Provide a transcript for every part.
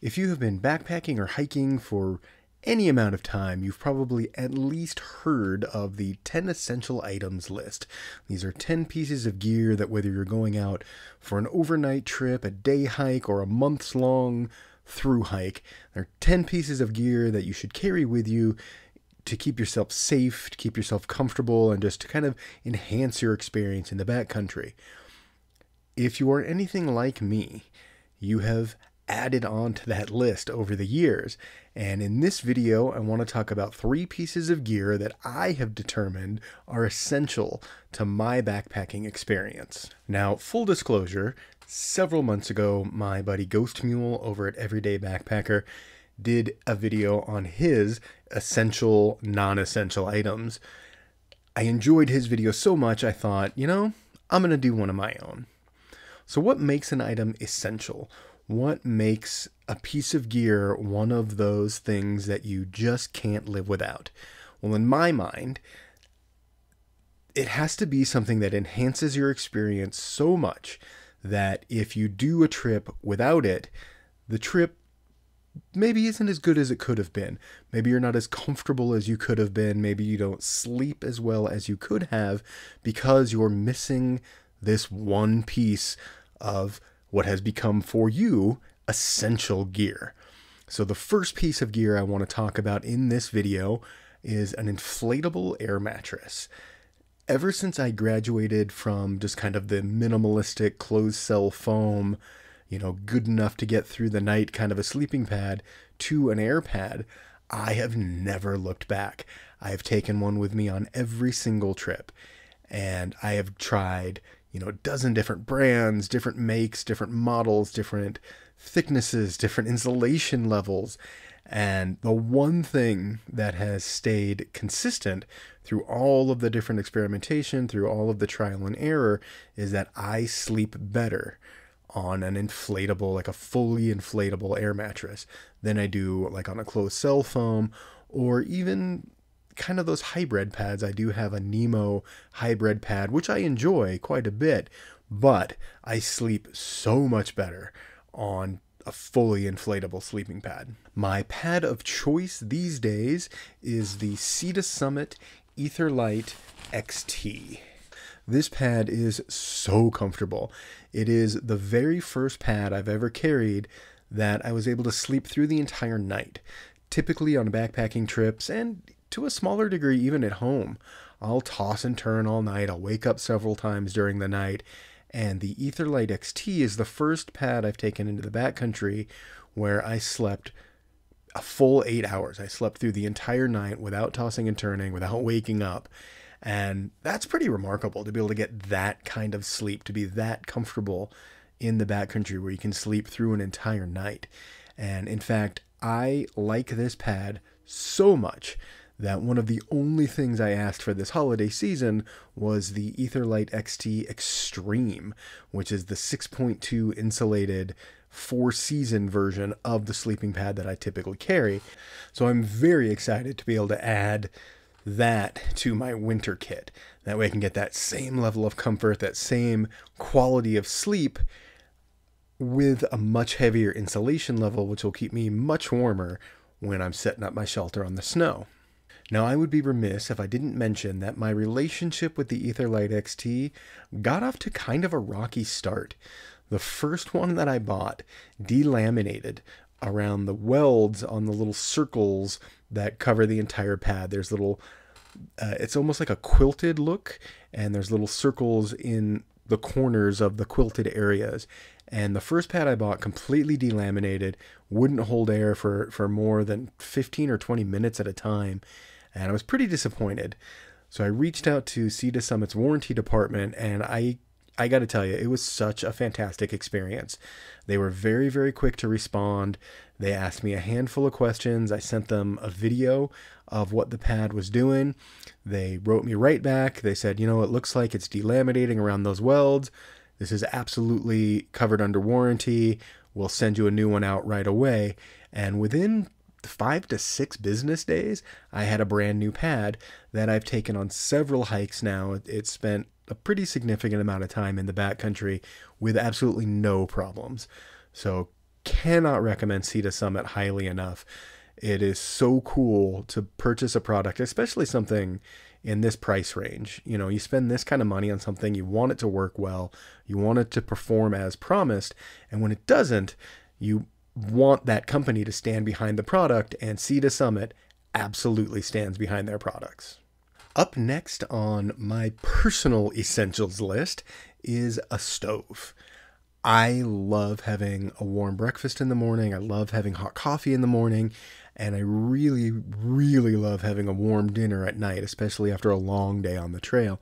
If you have been backpacking or hiking for any amount of time, you've probably at least heard of the 10 essential items list. These are 10 pieces of gear that, whether you're going out for an overnight trip, a day hike, or a months long through hike, there are 10 pieces of gear that you should carry with you to keep yourself safe, to keep yourself comfortable, and just to kind of enhance your experience in the backcountry. If you are anything like me, you have added on to that list over the years. And in this video, I want to talk about 3 pieces of gear that I have determined are essential to my backpacking experience. Now, full disclosure, several months ago, my buddy Ghost Mule over at Everyday Backpacker did a video on his essential, non-essential items. I enjoyed his video so much, I thought, I'm going to do one of my own. So what makes an item essential? What makes a piece of gear one of those things that you just can't live without? Well, in my mind, it has to be something that enhances your experience so much that if you do a trip without it, the trip maybe isn't as good as it could have been. Maybe you're not as comfortable as you could have been. Maybe you don't sleep as well as you could have because you're missing this one piece of what has become for you essential gear. So the first piece of gear I want to talk about in this video is an inflatable air mattress. Ever since I graduated from just kind of the minimalistic closed cell foam, good enough to get through the night kind of a sleeping pad, to an air pad, I have never looked back. I have taken one with me on every single trip, and I have tried a dozen different brands, different makes, different models, different thicknesses, different insulation levels. And the one thing that has stayed consistent through all of the different experimentation, through all of the trial and error, is that I sleep better on an inflatable, like a fully inflatable air mattress than I do like on a closed cell foam, or even kind of those hybrid pads. I do have a Nemo hybrid pad, which I enjoy quite a bit, but I sleep so much better on a fully inflatable sleeping pad. My pad of choice these days is the Sea to Summit Etherlite XT. This pad is so comfortable. It is the very first pad I've ever carried that I was able to sleep through the entire night. Typically on backpacking trips, and to a smaller degree even at home, I'll toss and turn all night. I'll wake up several times during the night. And the Etherlite XT is the first pad I've taken into the backcountry where I slept a full 8 hours. I slept through the entire night without tossing and turning, without waking up. And that's pretty remarkable to be able to get that kind of sleep, to be that comfortable in the backcountry where you can sleep through an entire night. And in fact, I like this pad so much that one of the only things I asked for this holiday season was the Etherlite XT Extreme, which is the 6.2 insulated 4-season version of the sleeping pad that I typically carry. So I'm very excited to be able to add that to my winter kit. That way I can get that same level of comfort, that same quality of sleep with a much heavier insulation level, which will keep me much warmer when I'm setting up my shelter on the snow. Now, I would be remiss if I didn't mention that my relationship with the Etherlite XT got off to kind of a rocky start. The first one that I bought delaminated around the welds on the little circles that cover the entire pad. There's little, it's almost like a quilted look, and there's little circles in the corners of the quilted areas. And the first pad I bought completely delaminated, wouldn't hold air for more than 15 or 20 minutes at a time. And I was pretty disappointed. So I reached out to Sea to Summit's warranty department, and I got to tell you, it was such a fantastic experience. They were very, very quick to respond. They asked me a handful of questions. I sent them a video of what the pad was doing. They wrote me right back. They said, it looks like it's delaminating around those welds. This is absolutely covered under warranty. We'll send you a new one out right away. And within 5 to 6 business days, I had a brand new pad that I've taken on several hikes now. It spent a pretty significant amount of time in the backcountry with absolutely no problems. So cannot recommend Sea to Summit highly enough. It is so cool to purchase a product, especially something in this price range. You know, you spend this kind of money on something, you want it to work well, you want it to perform as promised, and when it doesn't, you want that company to stand behind the product, and Sea to Summit absolutely stands behind their products. Up next on my personal essentials list is a stove. I love having a warm breakfast in the morning. I love having hot coffee in the morning. And I really, really love having a warm dinner at night, especially after a long day on the trail.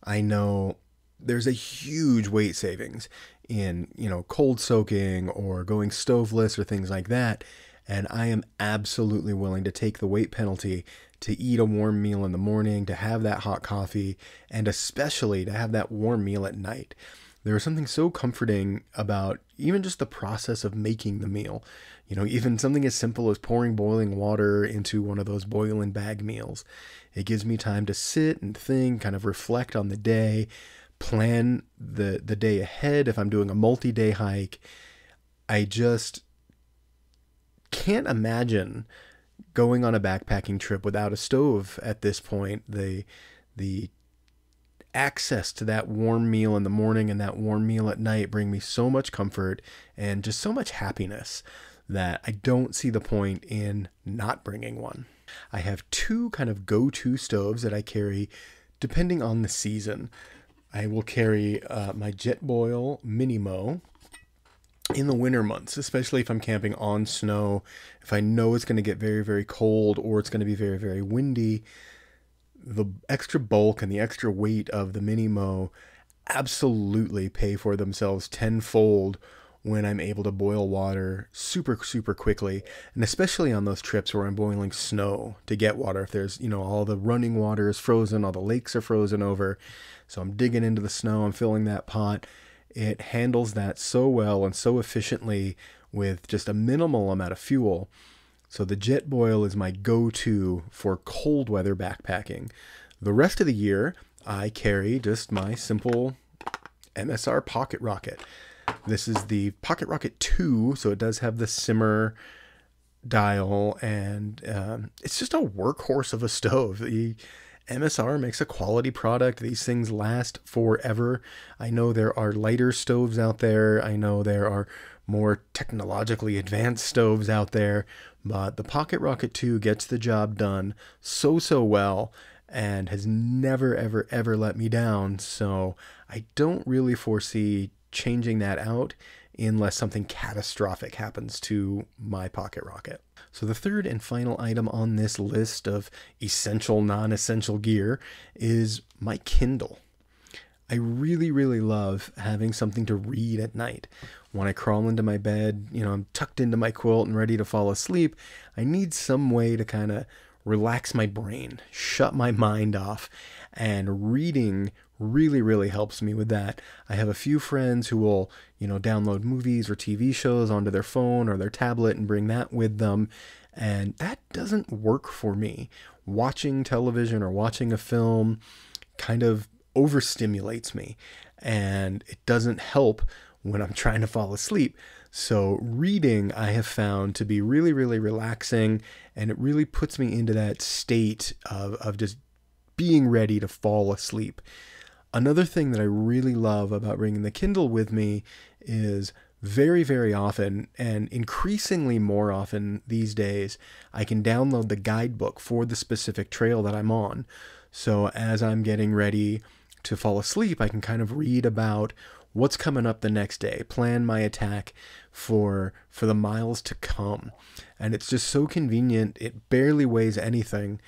I know there's a huge weight savings in, cold soaking or going stoveless or things like that. And I am absolutely willing to take the weight penalty to eat a warm meal in the morning, to have that hot coffee, and especially to have that warm meal at night. There is something so comforting about even just the process of making the meal. Even something as simple as pouring boiling water into one of those boil and bag meals. It gives me time to sit and think, kind of reflect on the day, plan the day ahead if I'm doing a multi-day hike. I just can't imagine going on a backpacking trip without a stove at this point. The access to that warm meal in the morning and that warm meal at night bring me so much comfort and just so much happiness that I don't see the point in not bringing one. I have two kind of go-to stoves that I carry depending on the season. I will carry my Jetboil Minimo in the winter months, especially if I'm camping on snow, if I know it's going to get very, very cold or it's going to be very, very windy. The extra bulk and the extra weight of the Minimo absolutely pay for themselves tenfold when I'm able to boil water super, super quickly. And especially on those trips where I'm boiling snow to get water. If there's, all the running water is frozen, all the lakes are frozen over. So I'm digging into the snow, I'm filling that pot. It handles that so well and so efficiently with just a minimal amount of fuel. So the Jetboil is my go-to for cold weather backpacking. The rest of the year, I carry just my simple MSR Pocket Rocket. This is the Pocket Rocket 2, so it does have the simmer dial, and it's just a workhorse of a stove. The MSR makes a quality product. These things last forever. I know there are lighter stoves out there. I know there are more technologically advanced stoves out there, but the Pocket Rocket 2 gets the job done so well and has never, ever, ever let me down. So I don't really foresee changing that out unless something catastrophic happens to my Pocket Rocket. So the third and final item on this list of essential, non-essential gear is my Kindle. I really, really love having something to read at night. When I crawl into my bed, I'm tucked into my quilt and ready to fall asleep, I need some way to kind of relax my brain, shut my mind off, and reading really, really helps me with that. I have a few friends who will, download movies or TV shows onto their phone or their tablet and bring that with them, and that doesn't work for me. Watching television or watching a film kind of overstimulates me, and it doesn't help when I'm trying to fall asleep. So reading I have found to be really, really relaxing, and it really puts me into that state of just being ready to fall asleep. Another thing that I really love about bringing the Kindle with me is very, very often, and increasingly more often these days, I can download the guidebook for the specific trail that I'm on. So as I'm getting ready to fall asleep, I can kind of read about what's coming up the next day, plan my attack for the miles to come. And it's just so convenient. It barely weighs anything.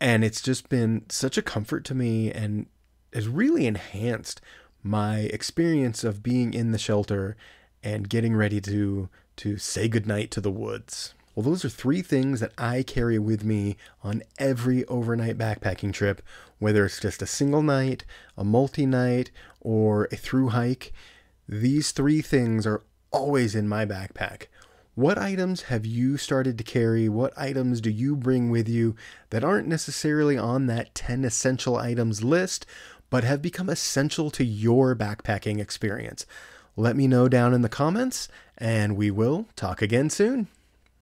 And it's just been such a comfort to me and has really enhanced my experience of being in the shelter and getting ready to say goodnight to the woods. Well, those are three things that I carry with me on every overnight backpacking trip, whether it's just a single night, a multi-night, or a through hike. These three things are always in my backpack. What items have you started to carry? What items do you bring with you that aren't necessarily on that 10 essential items list, but have become essential to your backpacking experience? Let me know down in the comments, and we will talk again soon.